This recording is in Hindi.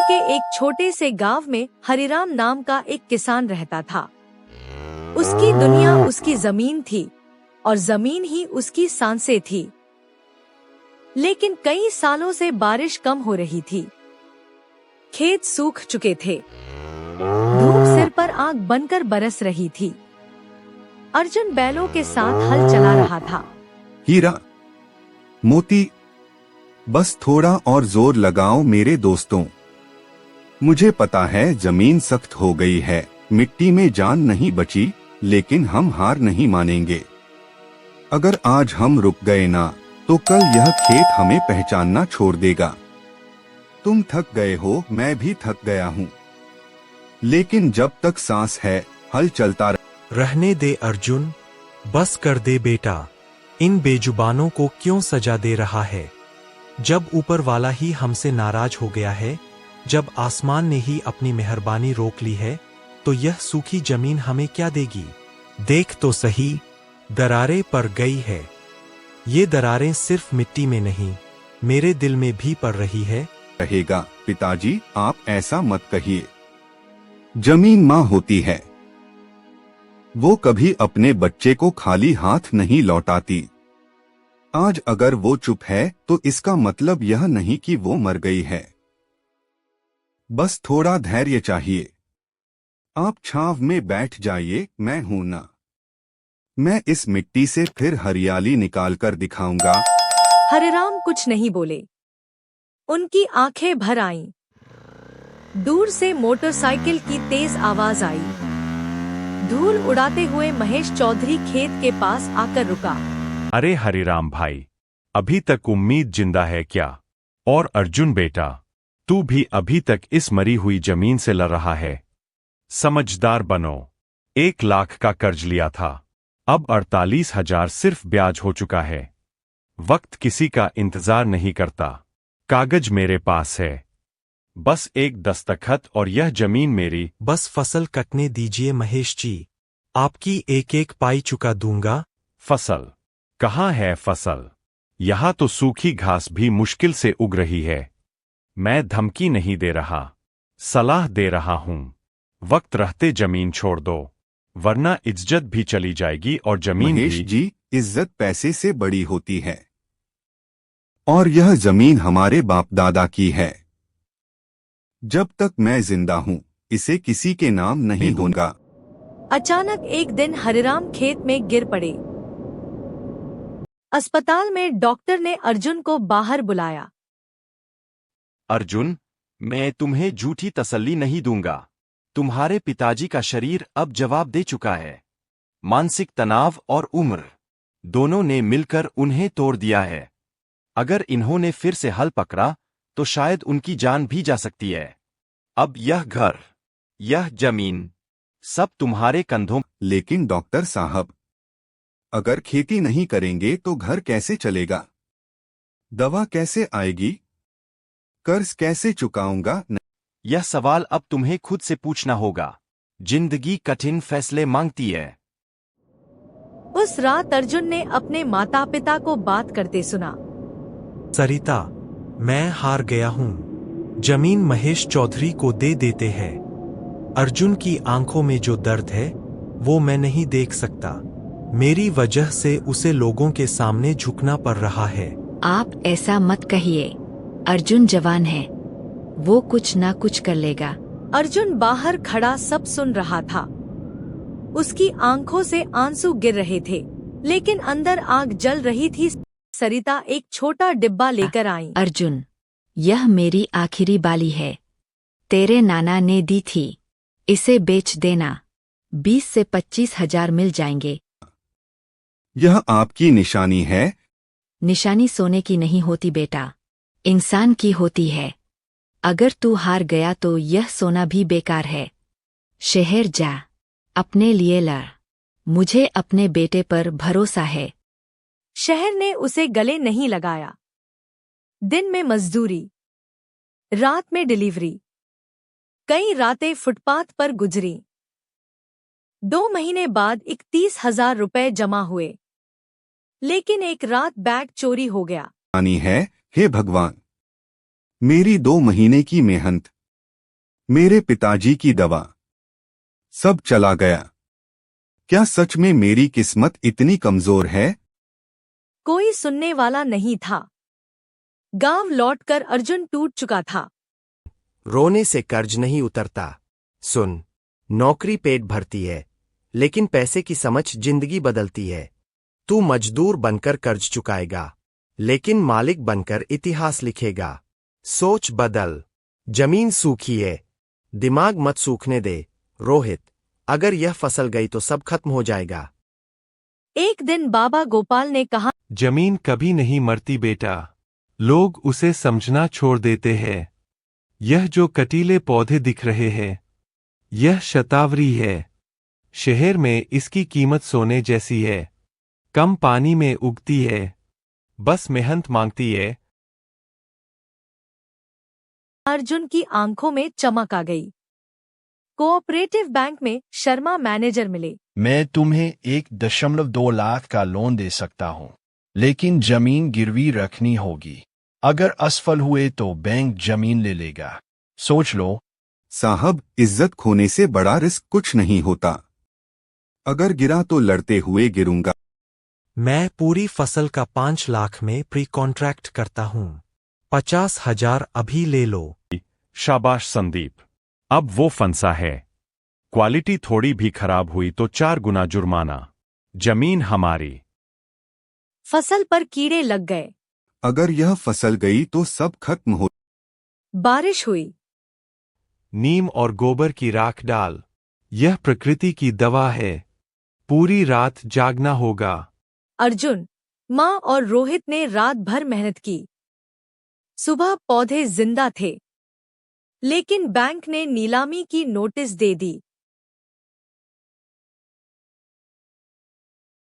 के एक छोटे से गांव में हरिराम नाम का एक किसान रहता था। उसकी दुनिया उसकी जमीन थी और जमीन ही उसकी सांसें थी। लेकिन कई सालों से बारिश कम हो रही थी। खेत सूख चुके थे। धूप सिर पर आग बनकर बरस रही थी। अर्जुन बैलों के साथ हल चला रहा था। हीरा मोती, बस थोड़ा और जोर लगाओ मेरे दोस्तों। मुझे पता है जमीन सख्त हो गई है, मिट्टी में जान नहीं बची, लेकिन हम हार नहीं मानेंगे। अगर आज हम रुक गए ना, तो कल यह खेत हमें पहचानना छोड़ देगा। तुम थक गए हो, मैं भी थक गया हूँ, लेकिन जब तक सांस है हल चलता रहने दे अर्जुन, बस कर दे बेटा। इन बेजुबानों को क्यों सजा दे रहा है? जब ऊपर वाला ही हमसे नाराज हो गया है, जब आसमान ने ही अपनी मेहरबानी रोक ली है, तो यह सूखी जमीन हमें क्या देगी? देख तो सही, दरारें पड़ गई है। ये दरारें सिर्फ मिट्टी में नहीं, मेरे दिल में भी पड़ रही है। रहेगा। पिताजी, आप ऐसा मत कहिए। जमीन माँ होती है, वो कभी अपने बच्चे को खाली हाथ नहीं लौटाती। आज अगर वो चुप है तो इसका मतलब यह नहीं कि वो मर गई है। बस थोड़ा धैर्य चाहिए। आप छांव में बैठ जाइए, मैं हूं ना। मैं इस मिट्टी से फिर हरियाली निकालकर दिखाऊंगा। हरिराम कुछ नहीं बोले। उनकी आंखें भर आईं। दूर से मोटरसाइकिल की तेज आवाज आई। धूल उड़ाते हुए महेश चौधरी खेत के पास आकर रुका। अरे हरिराम भाई, अभी तक उम्मीद जिंदा है क्या? और अर्जुन बेटा, तू भी अभी तक इस मरी हुई जमीन से लड़ रहा है? समझदार बनो। 1 लाख का कर्ज लिया था, अब 48,000 सिर्फ ब्याज हो चुका है। वक्त किसी का इंतजार नहीं करता। कागज मेरे पास है, बस एक दस्तखत और यह जमीन मेरी। बस फसल कटने दीजिए महेश जी, आपकी एक एक पाई चुका दूंगा। फसल? कहाँ है फसल? यहाँ तो सूखी घास भी मुश्किल से उग रही है। मैं धमकी नहीं दे रहा, सलाह दे रहा हूं। वक्त रहते जमीन छोड़ दो, वरना इज्जत भी चली जाएगी और जमीन महेश भी। जी, इज्जत पैसे से बड़ी होती है, और यह जमीन हमारे बाप दादा की है। जब तक मैं जिंदा हूँ, इसे किसी के नाम नहीं दूंगा। अचानक एक दिन हरिराम खेत में गिर पड़े। अस्पताल में डॉक्टर ने अर्जुन को बाहर बुलाया। अर्जुन, मैं तुम्हें झूठी तसल्ली नहीं दूंगा। तुम्हारे पिताजी का शरीर अब जवाब दे चुका है। मानसिक तनाव और उम्र दोनों ने मिलकर उन्हें तोड़ दिया है। अगर इन्होंने फिर से हल पकड़ा तो शायद उनकी जान भी जा सकती है। अब यह घर, यह जमीन, सब तुम्हारे कंधों। लेकिन डॉक्टर साहब, अगर खेती नहीं करेंगे तो घर कैसे चलेगा? दवा कैसे आएगी? कर्ज कैसे चुकाऊंगा? यह सवाल अब तुम्हें खुद से पूछना होगा। जिंदगी कठिन फैसले मांगती है। उस रात अर्जुन ने अपने माता पिता को बात करते सुना। सरिता, मैं हार गया हूँ। जमीन महेश चौधरी को दे देते हैं। अर्जुन की आंखों में जो दर्द है वो मैं नहीं देख सकता। मेरी वजह से उसे लोगों के सामने झुकना पड़ रहा है। आप ऐसा मत कहिए। अर्जुन जवान है, वो कुछ ना कुछ कर लेगा। अर्जुन बाहर खड़ा सब सुन रहा था। उसकी आंखों से आंसू गिर रहे थे, लेकिन अंदर आग जल रही थी। सरिता एक छोटा डिब्बा लेकर आई। अर्जुन, यह मेरी आखिरी बाली है, तेरे नाना ने दी थी। इसे बेच देना, 20 से 25,000 मिल जाएंगे। यह आपकी निशानी है? निशानी सोने की नहीं होती बेटा, इंसान की होती है। अगर तू हार गया तो यह सोना भी बेकार है। शहर जा, अपने लिए लड़। मुझे अपने बेटे पर भरोसा है। शहर ने उसे गले नहीं लगाया। दिन में मजदूरी, रात में डिलीवरी, कई रातें फुटपाथ पर गुजरी। 2 महीने बाद 31,000 रुपए जमा हुए, लेकिन एक रात बैग चोरी हो गया। है, हे भगवान, मेरी 2 महीने की मेहनत मेरे पिताजी की दवा, सब चला गया। क्या सच में मेरी किस्मत इतनी कमजोर है? कोई सुनने वाला नहीं था। गांव लौटकर अर्जुन टूट चुका था। रोने से कर्ज नहीं उतरता। सुन, नौकरी पेट भरती है, लेकिन पैसे की समझ जिंदगी बदलती है। तू मजदूर बनकर कर्ज चुकाएगा, लेकिन मालिक बनकर इतिहास लिखेगा। सोच बदल। जमीन सूखी है, दिमाग मत सूखने दे। रोहित, अगर यह फसल गई तो सब खत्म हो जाएगा। एक दिन बाबा गोपाल ने कहा, जमीन कभी नहीं मरती बेटा, लोग उसे समझना छोड़ देते हैं। यह जो कटीले पौधे दिख रहे हैं, यह शतावरी है। शहर में इसकी कीमत सोने जैसी है। कम पानी में उगती है, बस मेहनत मांगती है। अर्जुन की आंखों में चमक आ गई। कोऑपरेटिव बैंक में शर्मा मैनेजर मिले। मैं तुम्हें 1.2 लाख का लोन दे सकता हूँ, लेकिन जमीन गिरवी रखनी होगी। अगर असफल हुए तो बैंक जमीन ले लेगा। सोच लो। साहब, इज्जत खोने से बड़ा रिस्क कुछ नहीं होता। अगर गिरा तो लड़ते हुए गिरूंगा। मैं पूरी फसल का 5 लाख में प्री कॉन्ट्रैक्ट करता हूँ। 50,000 अभी ले लो। शाबाश संदीप, अब वो फंसा है। क्वालिटी थोड़ी भी खराब हुई तो 4 गुना जुर्माना। जमीन हमारी। फसल पर कीड़े लग गए। अगर यह फसल गई तो सब खत्म हो। बारिश हुई। नीम और गोबर की राख डाल। यह प्रकृति की दवा है। पूरी रात जागना होगा। अर्जुन, माँ और रोहित ने रात भर मेहनत की। सुबह पौधे जिंदा थे, लेकिन बैंक ने नीलामी की नोटिस दे दी।